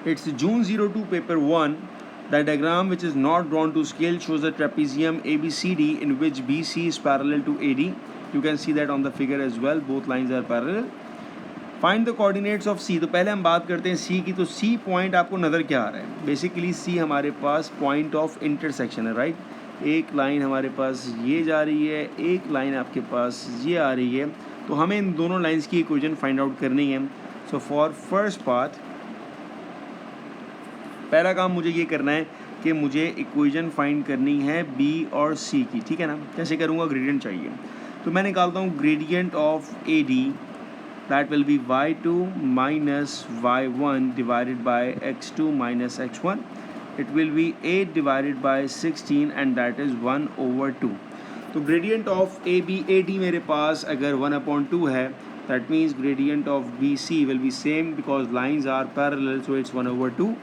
It's June 02 paper 1. The diagram which is not drawn to scale shows a trapezium ABCD in which BC is parallel to AD. You can see that on the figure as well. Both lines are parallel. Find the coordinates of C. तो पहले हम बात करते हैं C की. तो C point आपको नज़र क्या आ रहा है? बेसिकली C हमारे पास पॉइंट ऑफ इंटरसेक्शन है, राइट. एक लाइन हमारे पास ये जा रही है, एक लाइन आपके पास ये आ रही है. तो हमें इन दोनों लाइंस की इक्वेशन फाइंड आउट करनी है. सो फॉर फर्स्ट पार्ट पहला काम मुझे ये करना है कि मुझे इक्वेशन फाइंड करनी है बी और सी की. ठीक है ना. कैसे करूँगा? ग्रेडियंट चाहिए. तो मैं निकालता हूँ gradient of A D. That will B y2 minus y1 divided by x2 minus x1. It will be 8 divided by 16 and that is 1/2. तो gradient of A B A D मेरे पास अगर 1/2 है, that means gradient of B C will be same because lines are parallel, so it's 1/2.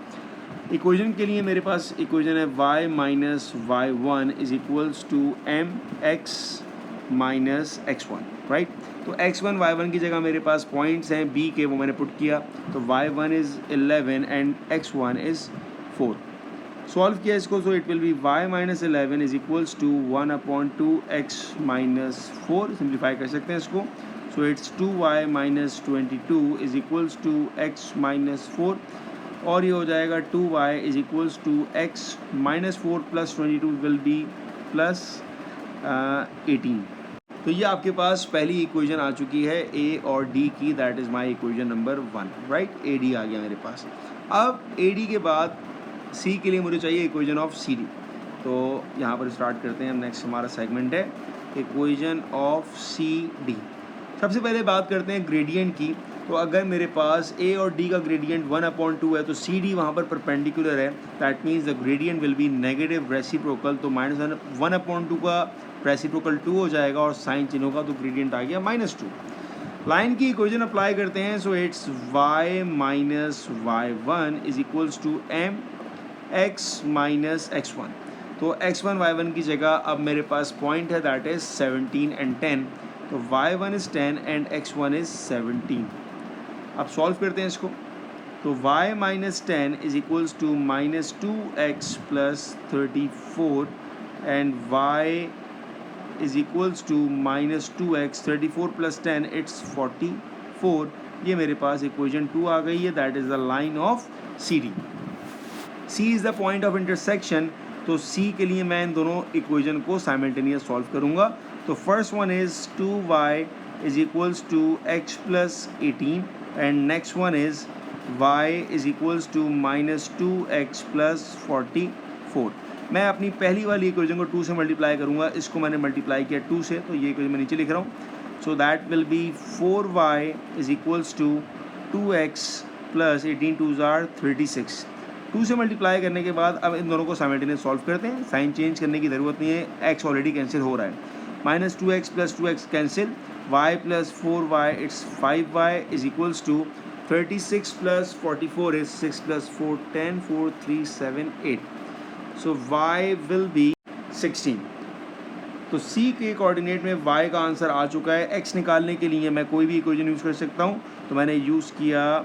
Equation के लिए मेरे पास equation है y minus y1 is equals to m x minus x1, right. तो x1 y1 की जगह मेरे पास पॉइंट्स हैं b के, वो मैंने पुट किया. तो y1 is 11 and x1 is 4. Solve किया इसको, so it will be y minus 11 is equals to 1/2 x minus 4. Simplify कर सकते हैं इसको. So it's 2y minus 22 is equals to x minus 4. और ये हो जाएगा 2y is equals to x minus 4 plus 22 will be plus 18. तो ये आपके पास पहली इक्वेशन आ चुकी है ए और डी की. That is my equation number 1, right. A D आ गया मेरे पास. अब ए डी के बाद सी के लिए मुझे चाहिए इक्वेशन ऑफ सी डी. तो यहाँ पर स्टार्ट करते हैं. नेक्स्ट हमारा सेगमेंट है इक्वेशन ऑफ सी डी. सबसे पहले बात करते हैं ग्रेडियंट की. तो अगर मेरे पास ए और डी का ग्रेडियंट 1/2 है तो सी डी वहाँ पर परपेंडिकुलर है. That means the gradient will be negative reciprocal. तो -1/2 का रेसिप्रोकल 2 हो जाएगा और साइन चिन्ह होगा, तो ग्रेडियंट आ गया -2. लाइन की इक्वेशन अप्लाई करते हैं. So it's y minus y1 is equals to m x minus x1. तो x1 y1 की जगह अब मेरे पास पॉइंट है, दैट इज 17 एंड 10. तो y1 is 10 and x1 is 17. अब सॉल्व करते हैं इसको. तो y minus 10 is equals to minus 2x plus 34 and y is equals to minus 2x. 34 plus 10 it's 44. ये मेरे पास इक्वेशन 2 आ गई है. That is the line of C D. C is the point of intersection. तो C के लिए मैं इन दोनों इक्वेशन को साइमल्टेनियस सॉल्व करूँगा. तो first one is 2y is equals to x plus 18 and next one is y is equals to minus 2x plus 44. मैं अपनी पहली वाली इक्वेशन को 2 से मल्टीप्लाई करूँगा. इसको मैंने मल्टीप्लाई किया 2 से, तो ये इक्वेशन मैं नीचे लिख रहा हूँ. So that will be 4y is equals to 2x plus 18 2s are 36. 2 से मल्टीप्लाई करने के बाद अब इन दोनों को साइमल्टेनियस सॉल्व करते हैं. साइन चेंज करने की ज़रूरत नहीं है, x ऑलरेडी कैंसिल हो रहा है. Minus 2x plus 2x cancel. y plus 4y it's 5y is equals to 36 plus 44 is 6 plus 4 10 4 3 7 8. So y will be 16. तो c के कोऑर्डिनेट में y का आंसर आ चुका है. x निकालने के लिए मैं कोई भी इक्वेशन यूज़ कर सकता हूँ. तो मैंने यूज़ किया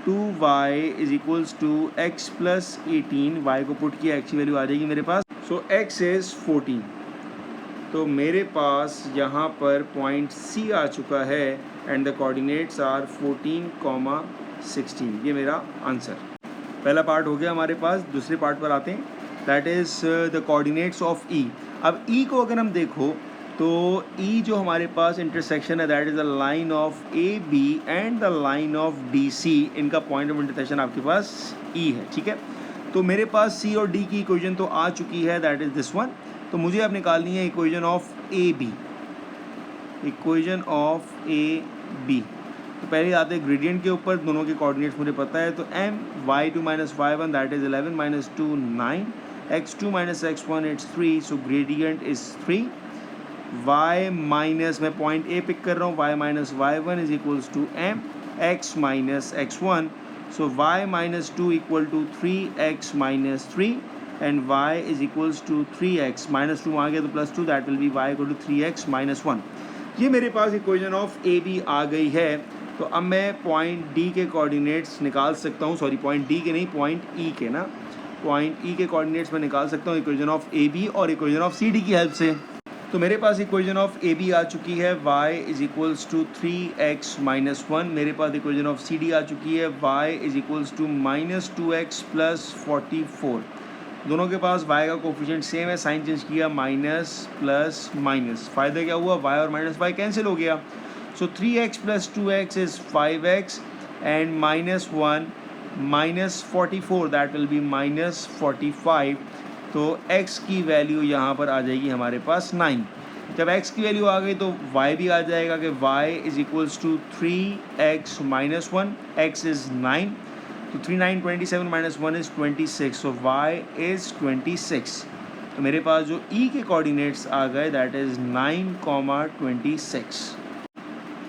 2y is equals to x plus 18. y को पुट किया, x की वैल्यू आ जाएगी मेरे पास. सो x इज़ 14. तो मेरे पास यहाँ पर पॉइंट C आ चुका है एंड द कोऑर्डिनेट्स आर 14, 16. ये मेरा आंसर. पहला पार्ट हो गया हमारे पास. दूसरे पार्ट पर आते हैं. That is the coordinates of E. अब E को अगर हम देखो तो E जो हमारे पास इंटरसेक्शन है, that is the line of A B and the line of D C. इनका पॉइंट ऑफ इंटरसेक्शन आपके पास E है. ठीक है. तो मेरे पास C और D की इक्वेशन तो आ चुकी है, दैट इज़ दिस वन. तो मुझे अब निकालनी है equation of A B. Equation of A B. तो पहले आते हैं ग्रेडियंट के ऊपर. दोनों के कोऑर्डिनेट्स मुझे पता है. तो m y2 minus y1 that is 11 minus 2 9. x2 minus x1 it's 3. So gradient is 3. y minus, मैं पॉइंट ए पिक कर रहा हूँ, y minus y1 is equals to m x minus x1. So y minus 2 equal to 3x minus 3 and y is equals to 3x. Minus 2 आ गया तो plus 2, that will be y equal to 3x minus 1. ये मेरे पास equation of A B आ गई है. तो अब मैं पॉइंट डी के कोऑर्डिनेट्स निकाल सकता हूँ, सॉरी पॉइंट डी के नहीं, पॉइंट ई के ना, पॉइंट ई के कोऑर्डिनेट्स मैं निकाल सकता हूँ इक्वेशन ऑफ ए बी और इक्वेशन ऑफ सी डी की हेल्प से। तो मेरे पास इक्वेशन ऑफ ए बी आ चुकी है y is equals to 3x minus 1, मेरे पास इक्वेशन ऑफ सी डी आ चुकी है y is equals to minus 2x plus 44। दोनों के पास y का कोफिशिएंट सेम है, साइन चेंज किया, माइनस प्लस माइनस, फ़ायदा क्या हुआ, y और माइनस y कैंसिल हो गया। सो 3x plus 2x is 5x and minus 1 minus 44 that will B minus 45। तो x की वैल्यू यहाँ पर आ जाएगी हमारे पास 9। जब x की वैल्यू आ गई तो y भी आ जाएगा कि y is equals to 3x minus 1, x is 9, तो 3 9 27 minus 1 is 26, so y is 26। तो मेरे पास जो e के कोऑर्डिनेट्स आ गए दैट इज़ 9,26।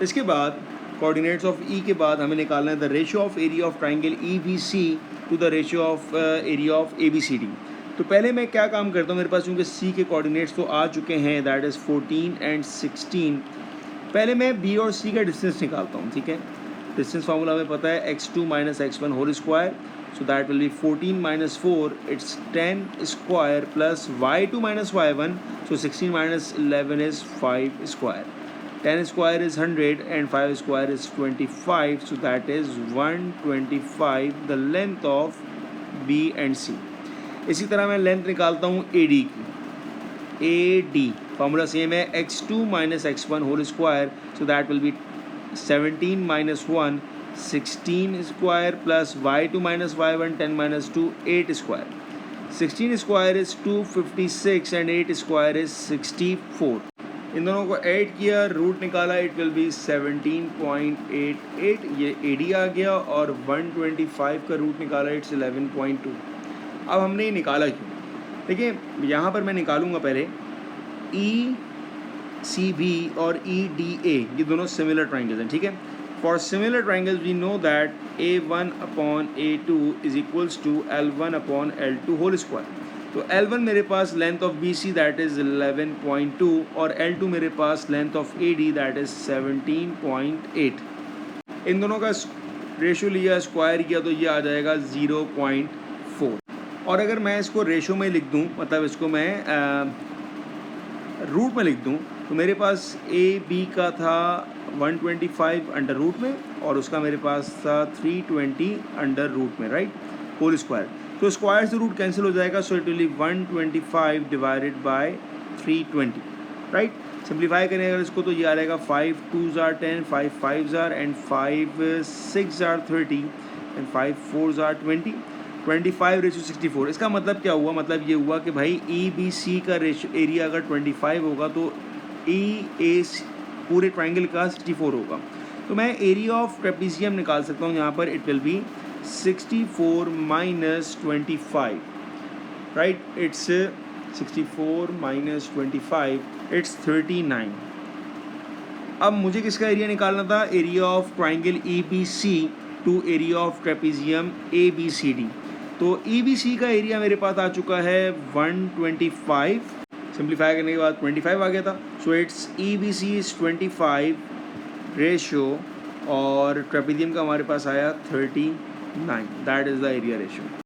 इसके बाद कोऑर्डिनेट्स ऑफ e के बाद हमें निकालना है the ratio of area of triangle EBC to the ratio of area of ABCD। तो पहले मैं क्या काम करता हूँ, मेरे पास क्योंकि c के कोऑर्डिनेट्स तो आ चुके हैं दैट इज़ 14 एंड 16। पहले मैं b और c का डिस्टेंस निकालता हूँ, ठीक है। डिस्टेंस फार्मूला हमें पता है x2 minus x1 whole square, so that will be 14 minus 4 it's 10 square plus y2 minus y1, so 16 minus 11 is 5 square. 10 square is 100 and 5 square is 25, so that is 125 the length of B and C। इसी तरह मैं length निकालता हूँ AD की, AD formula same है, x2 minus x1 whole square, so that will be 17 minus 1 16 square plus y2 minus y1 10 minus 2 8 square. 16 square is 256 and 8 square is 64। इन दोनों को ऐड किया, रूट निकाला, इट विल बी 17.88, ये AD आ गया, और 125 का रूट निकाला, इट्स 11.2। अब हमने ये निकाला क्यों, देखिए यहाँ पर मैं निकालूंगा पहले ECB और EDA, ये दोनों सिमिलर ट्राइंगल्स हैं, ठीक है। For similar triangles we know that A1 upon A2 is equals to L1 upon L2 whole square. तो L1 मेरे पास length of BC that is 11.2 और L2 मेरे पास length of AD that is 17.8। इन दोनों का रेशो लिया, स्क्वायर किया, तो ये आ जाएगा 0.4। और अगर मैं इसको रेशो में लिख दूँ, मतलब इसको मैं रूट में लिख दूँ, तो मेरे पास AB का था 125 अंडर रूट में और उसका मेरे पास था 320 अंडर रूट में, राइट, होल स्क्वायर। तो स्क्वायर से रूट कैंसिल हो जाएगा, सो it will B 125 divided by 320, right. Simplify करें अगर इसको तो ये आ जाएगा 5 2s are 10, 5 5s are and 5 6s are 30 and 5 4s are 20, 25:64। इसका मतलब क्या हुआ, मतलब ये हुआ कि भाई EBC का रेशियो एरिया अगर 25 होगा तो EAC पूरे ट्राइंगल का 64 होगा। तो मैं एरिया ऑफ ट्रेपीजियम निकाल सकता हूँ, यहाँ पर it will B 64 minus 25, right, it's 64 minus 25, it's 39। अब मुझे किसका एरिया निकालना था, area of triangle EBC to area of trapezium ABCD। तो EBC का एरिया मेरे पास आ चुका है 125, सिंप्लीफाई करने के बाद 25 आ गया था, so it's EBC is 25 ratio और ट्रेपीजियम का हमारे पास आया 39, that is the area ratio.